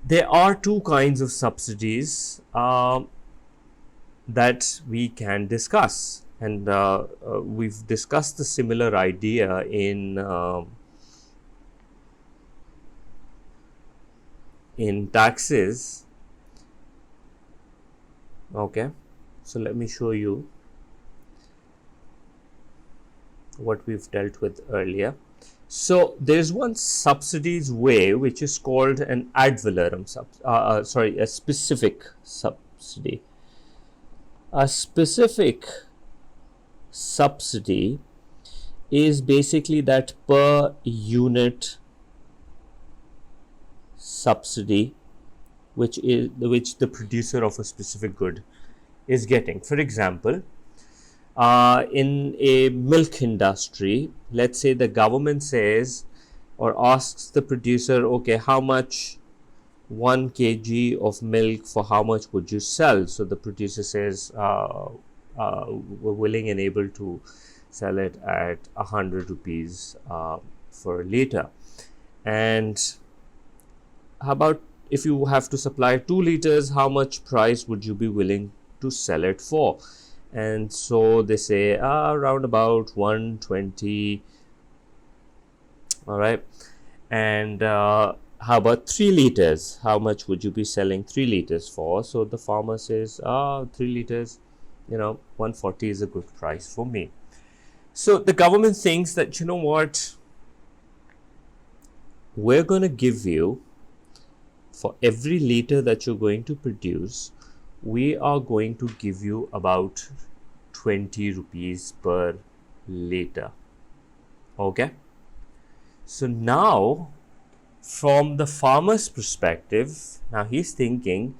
There are two kinds of subsidies that we can discuss, and we've discussed the similar idea in taxes. Okay, so let me show you what we've dealt with earlier. So there's one subsidies way which is called an ad valorem a specific subsidy. A specific subsidy is basically that per unit subsidy which the producer of a specific good is getting. For example, in a milk industry, let's say the government says or asks the producer, okay, how much 1 kg of milk, for how much would you sell? So the producer says, we're willing and able to sell it at 100 rupees for a liter. And how about if you have to supply 2 liters, how much price would you be willing to sell it for? And so they say around about 120. All right. And how about 3 liters? How much would you be selling 3 liters for? So the farmer says, 3 liters, 140 is a good price for me. So the government thinks that, you know what, we're going to give you, for every liter that you're going to produce, we are going to give you about 20 rupees per liter. Okay. So now, from the farmer's perspective, now he's thinking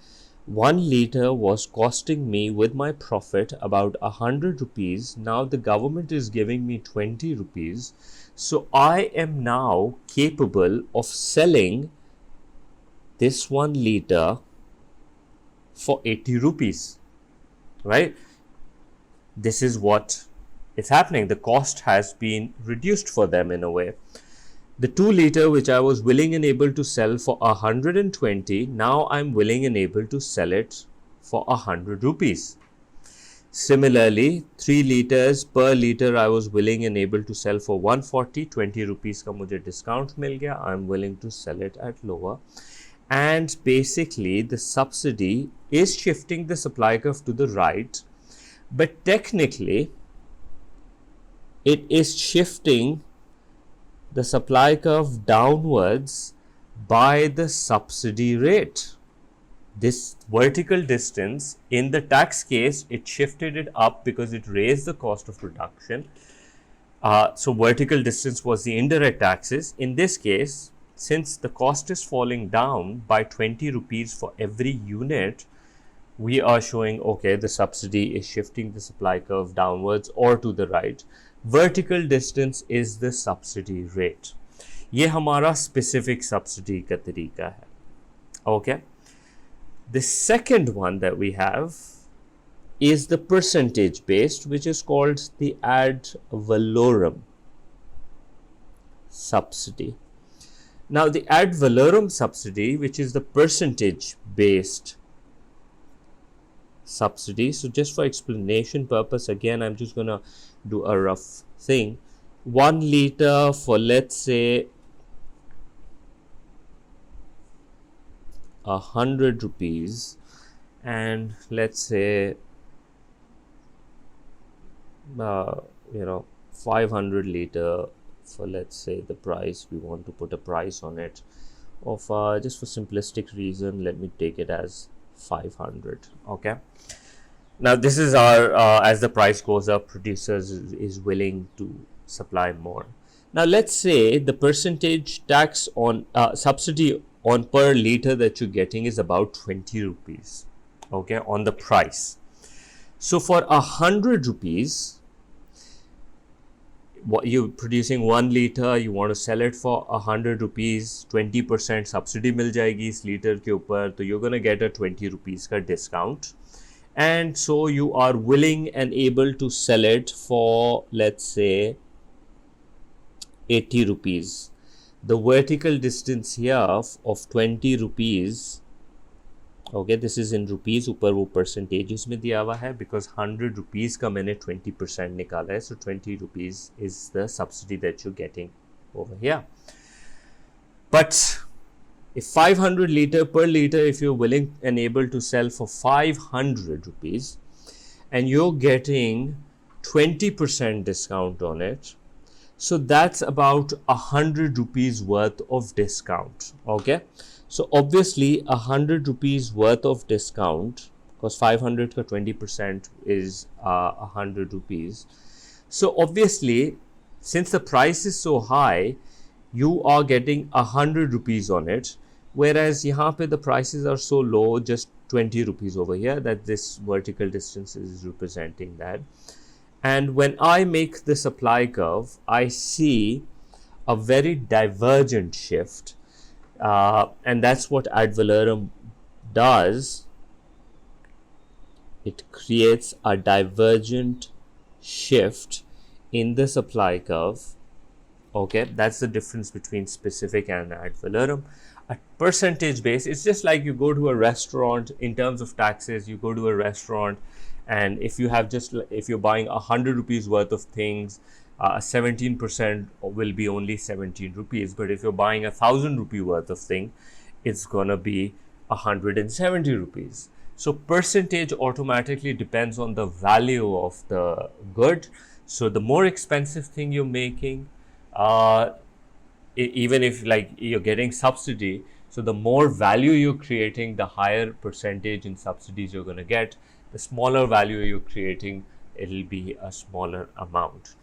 1 liter was costing me with my profit about 100 rupees. Now the government is giving me 20 rupees. So I am now capable of selling this 1 liter for 80 rupees, right? This is what is happening. The cost has been reduced for them in a way. The 2 liter which I was willing and able to sell for 120, now I'm willing and able to sell it for 100 rupees. Similarly, 3 liters per liter I was willing and able to sell for 140, 20 rupees ka mujhe discount mil gaya, I'm willing to sell it at lower. And basically the subsidy is shifting the supply curve to the right, but technically it is shifting the supply curve downwards by the subsidy rate. This vertical distance, in the tax case, it shifted it up because it raised the cost of production. So vertical distance was the indirect taxes. In this case, since the cost is falling down by 20 rupees for every unit, we are showing, okay, the subsidy is shifting the supply curve downwards or to the right. Vertical distance is the subsidy rate. ये हमारा specific subsidy का तरीका है. Okay. The second one that we have is the percentage based, which is called the ad valorem subsidy. Now the ad valorem subsidy, which is the percentage based subsidy. So just for explanation purpose, again, I'm just going to do a rough thing. 1 liter for, let's say, 100 rupees, and let's say 500 liter for, let's say, the price, we want to put a price on it of just for simplistic reason, let me take it as 500. Okay. Now this is our as the price goes up, producers is willing to supply more. Now let's say the percentage tax on subsidy on per liter that you're getting is about 20 rupees, okay, on the price. So for 100 rupees, what you're producing 1 liter, you want to sell it for 100 rupees, 20% subsidy mil jayegi is liter ke upar, so you're going to get a 20 rupees ka discount. And so you are willing and able to sell it for, let's say, 80 rupees. the vertical distance here of 20 rupees, okay, this is in rupees, ऊपर वो percentages में दिया हुआ है, because 100 rupees का मैंने 20% निकाला है, so 20 rupees is the subsidy that you're getting over here. But if 500 liter per liter, if you're willing and able to sell for 500 rupees and you're getting 20% discount on it, so that's about 100 rupees worth of discount. Okay, so obviously 100 rupees worth of discount, because 500 ka 20% is 100 rupees. So obviously, since the price is so high, you are getting 100 rupees on it, whereas यहाँ पे the prices are so low, just 20 rupees over here, that this vertical distance is representing that. And when I make the supply curve, I see a very divergent shift, and that's what ad valorem does. It creates a divergent shift in the supply curve. Okay, that's the difference between specific and ad valorem. At percentage base, it's just like you go to a restaurant. In terms of taxes, you go to a restaurant, and if you have if you're buying 100 rupees worth of things, 17% will be only 17 rupees. But if you're buying 1,000 rupee worth of thing, it's gonna be 170 rupees. So percentage automatically depends on the value of the good. So the more expensive thing you're making, even if like you're getting subsidy, so the more value you're creating, the higher percentage in subsidies you're going to get. The smaller value you're creating, it'll be a smaller amount.